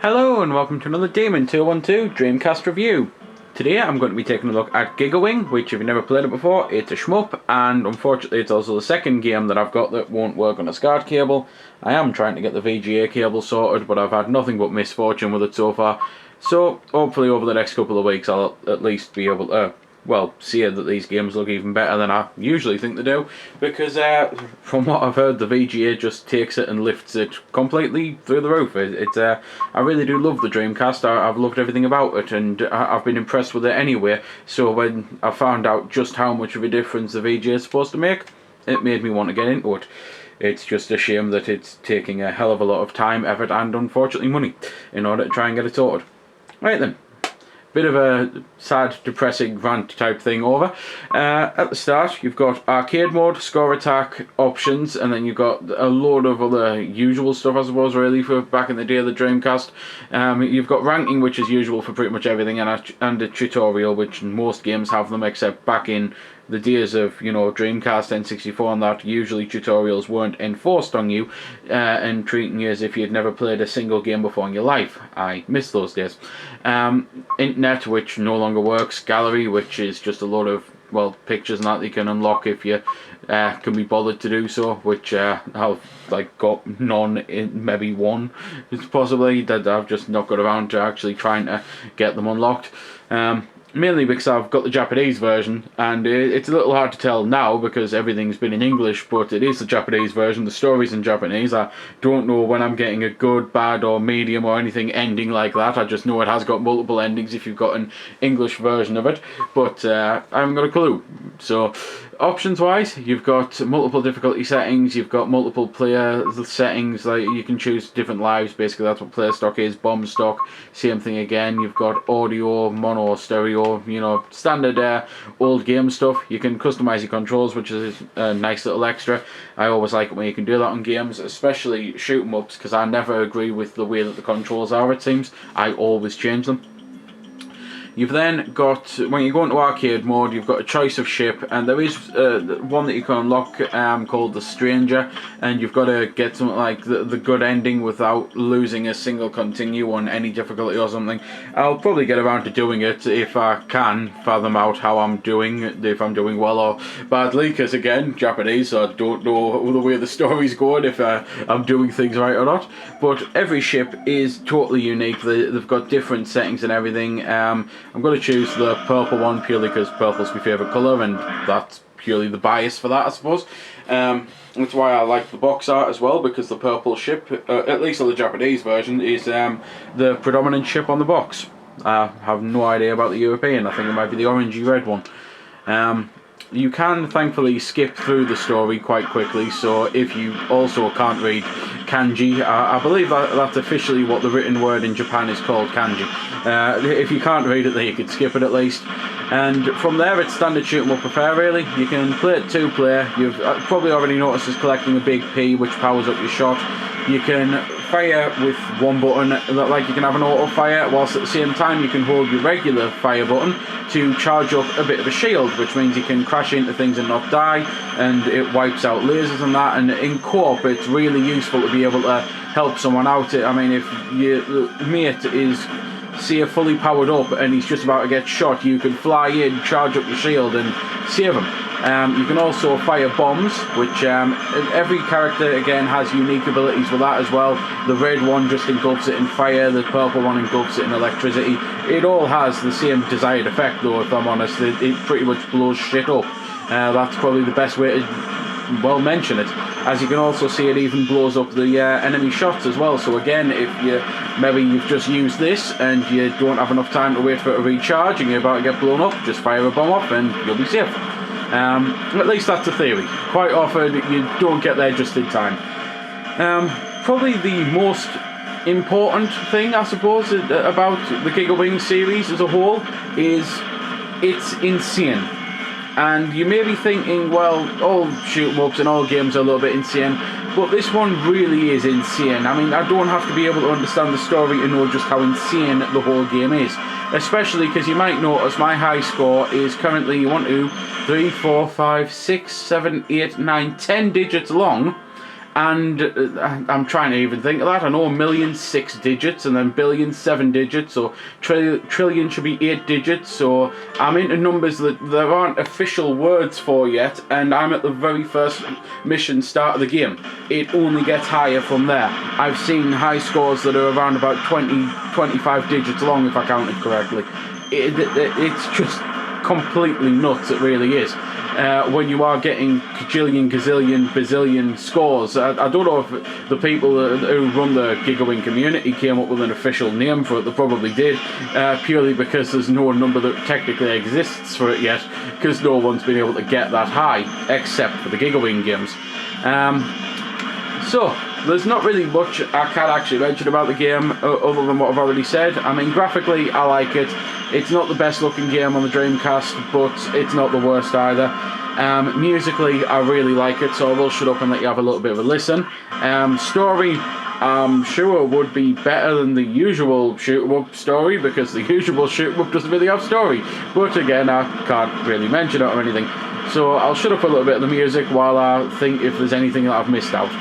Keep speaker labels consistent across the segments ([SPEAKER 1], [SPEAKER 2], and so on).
[SPEAKER 1] Hello and welcome to another Demon 212 Dreamcast review. Today I'm going to be taking a look at GigaWing, which if you've never played it before, it's a shmup, and unfortunately it's also the second game that I've got that won't work on a SCART cable. I am trying to get the VGA cable sorted, but I've had nothing but misfortune with it so far. So hopefully over the next couple of weeks I'll at least be able to see that these games look even better than I usually think they do, because from what I've heard, the VGA just takes it and lifts it completely through the roof. I really do love the Dreamcast. I've loved everything about it, and I've been impressed with it anyway. So when I found out just how much of a difference the VGA is supposed to make, it made me want to get into it. It's just a shame that it's taking a hell of a lot of time, effort, and unfortunately money in order to try and get it sorted. Right then. Bit of a sad, depressing rant type thing over. At the start, you've got arcade mode, score attack options, and then you've got a load of other usual stuff, I suppose, really, for back in the day of the Dreamcast. You've got ranking, which is usual for pretty much everything, and a tutorial, which most games have them, except back in the days of, Dreamcast, N64 and that, usually tutorials weren't enforced on you and treating you as if you'd never played a single game before in your life. I miss those days. Internet, which no longer works. Gallery, which is just a lot of, pictures and that you can unlock if you can be bothered to do so, which I've got none, maybe one, possibly, that I've just not got around to actually trying to get them unlocked. Mainly because I've got the Japanese version, and it's a little hard to tell now because everything's been in English, but it is the Japanese version. The story's in Japanese. I don't know when I'm getting a good, bad, or medium or anything ending like that. I just know it has got multiple endings if you've got an English version of it, but I haven't got a clue. So, options-wise, you've got multiple difficulty settings, you've got multiple player settings, like you can choose different lives, basically that's what player stock is, bomb stock, same thing again. You've got audio, mono, stereo, standard old game stuff. You can customize your controls, which is a nice little extra. I always like it when you can do that on games, especially shoot 'em ups, because I never agree with the way that the controls are, it seems. I always change them. You've then got, when you go into arcade mode, you've got a choice of ship, and there is one that you can unlock called the Stranger, and you've got to get something like the good ending without losing a single continue on any difficulty or something. I'll probably get around to doing it if I can fathom out how I'm doing, if I'm doing well or badly, because again, Japanese, so I don't know the way the story's going, if I'm doing things right or not. But every ship is totally unique. They've got different settings and everything. I'm going to choose the purple one purely because purple's my favourite colour, and that's purely the bias for that, I suppose. That's why I like the box art as well, because the purple ship, at least on the Japanese version, is the predominant ship on the box. I have no idea about the European. I think it might be the orangey red one. You can thankfully skip through the story quite quickly, so if you also can't read kanji, I believe that's officially what the written word in Japan is called, kanji. If you can't read it, then you could skip it at least. And from there, it's standard shoot 'em up affair, really. You can play it two-player. You've probably already noticed us collecting a big P, which powers up your shot. You can fire with one button, like you can have an auto fire, whilst at the same time you can hold your regular fire button to charge up a bit of a shield, which means you can crash into things and not die, and it wipes out lasers and that. And in co-op, it's really useful to be able to help someone out. I mean, if your mate is, say, fully powered up and he's just about to get shot, you can fly in, charge up your shield and save him. You can also fire bombs, which every character again has unique abilities with that as well. The red one just engulfs it in fire, the purple one engulfs it in electricity. It all has the same desired effect though, if I'm honest. It pretty much blows shit up. That's probably the best way to mention it. As you can also see, it even blows up the enemy shots as well. So again, if you've just used this and you don't have enough time to wait for it to recharge and you're about to get blown up, just fire a bomb off and you'll be safe. At least that's the theory. Quite often you don't get there just in time. Probably the most important thing, I suppose, about the GigaWing series as a whole is it's insane. And you may be thinking, well, all shoot 'em ups and all games are a little bit insane, but this one really is insane. I mean, I don't have to be able to understand the story to know just how insane the whole game is. Especially because you might notice my high score is currently 1, 2, 3, 4, 5, 6, 7, 8, 9, 10 digits long, And I'm trying to even think of that. I know a million's 6 digits, and then billion's 7 digits, so trillion should be 8 digits, so I'm into numbers that there aren't official words for yet, and I'm at the very first mission start of the game. It only gets higher from there. I've seen high scores that are around about 25 digits long, if I counted correctly. It's just completely nuts, it really is. When you are getting kajillion, gazillion, bazillion scores. I don't know if the people who run the GigaWing community came up with an official name for it. They probably did, purely because there's no number that technically exists for it yet, because no one's been able to get that high, except for the GigaWing games. So, there's not really much I can actually mention about the game, other than what I've already said. I mean, graphically, I like it. It's not the best looking game on the Dreamcast, but it's not the worst either. Musically, I really like it, so I will shut up and let you have a little bit of a listen. Story, I'm sure would be better than the usual shoot-em-up story, because the usual shoot-em-up doesn't really have story. But again, I can't really mention it or anything. So I'll shut up a little bit of the music while I think if there's anything that I've missed out.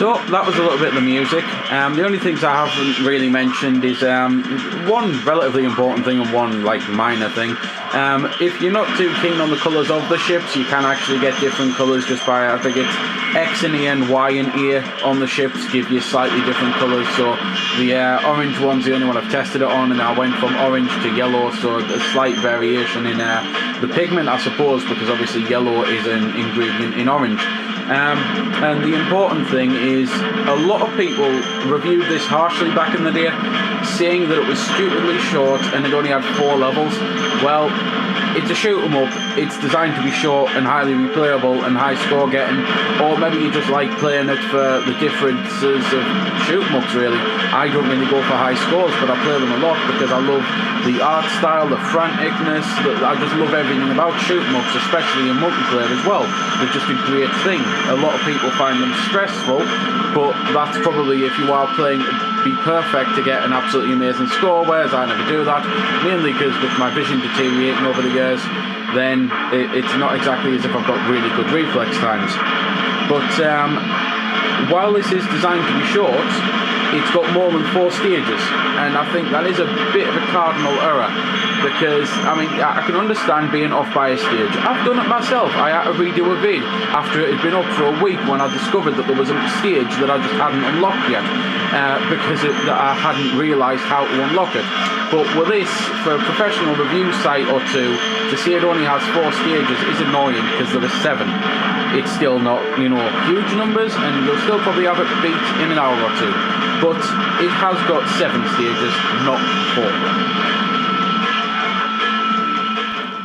[SPEAKER 1] So that was a little bit of the music. The only things I haven't really mentioned is one relatively important thing and one like minor thing. If you're not too keen on the colours of the ships, you can actually get different colours just by, I think it's X and E and Y and E on the ships give you slightly different colours. So the orange one's the only one I've tested it on, and I went from orange to yellow, so a slight variation in the pigment, I suppose, because obviously yellow is an ingredient in orange. And the important thing is, a lot of people reviewed this harshly back in the day, saying that it was stupidly short and it only had 4 levels. Well, it's a shoot 'em up, it's designed to be short and highly replayable and high score getting, or maybe you just like playing it for the differences of shoot 'em ups really. I don't really go for high scores, but I play them a lot because I love the art style, the franticness, I just love everything about shoot 'em ups, especially in multiplayer as well. They're just a great thing. A lot of people find them stressful, but that's probably if you are playing be perfect to get an absolutely amazing score, whereas I never do that, mainly because with my vision deteriorating over the years, then it's not exactly as if I've got really good reflex times. But while this is designed to be short, it's got more than 4 stages, and I think that is a bit of a cardinal error, because I mean I can understand being off by a stage. I've done it myself. I had to redo a vid after it had been up for a week when I discovered that there was a stage that I just hadn't unlocked yet, because I hadn't realised how to unlock it. But with this, for a professional review site or two, to say it only has 4 stages is annoying, because there are 7. It's still not, you know, huge numbers, and you'll still probably have it beat in an hour or 2. But it has got 7 stages, not 4.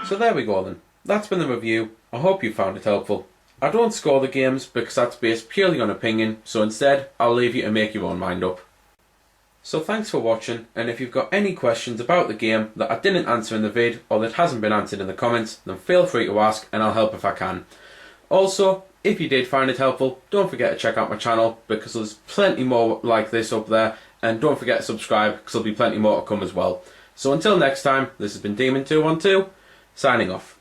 [SPEAKER 1] So there we go then. That's been the review. I hope you found it helpful. I don't score the games because that's based purely on opinion, so instead I'll leave you to make your own mind up. So thanks for watching, and if you've got any questions about the game that I didn't answer in the vid or that hasn't been answered in the comments, then feel free to ask and I'll help if I can. Also, if you did find it helpful, don't forget to check out my channel because there's plenty more like this up there, and don't forget to subscribe because there'll be plenty more to come as well. So until next time, this has been Demon212, signing off.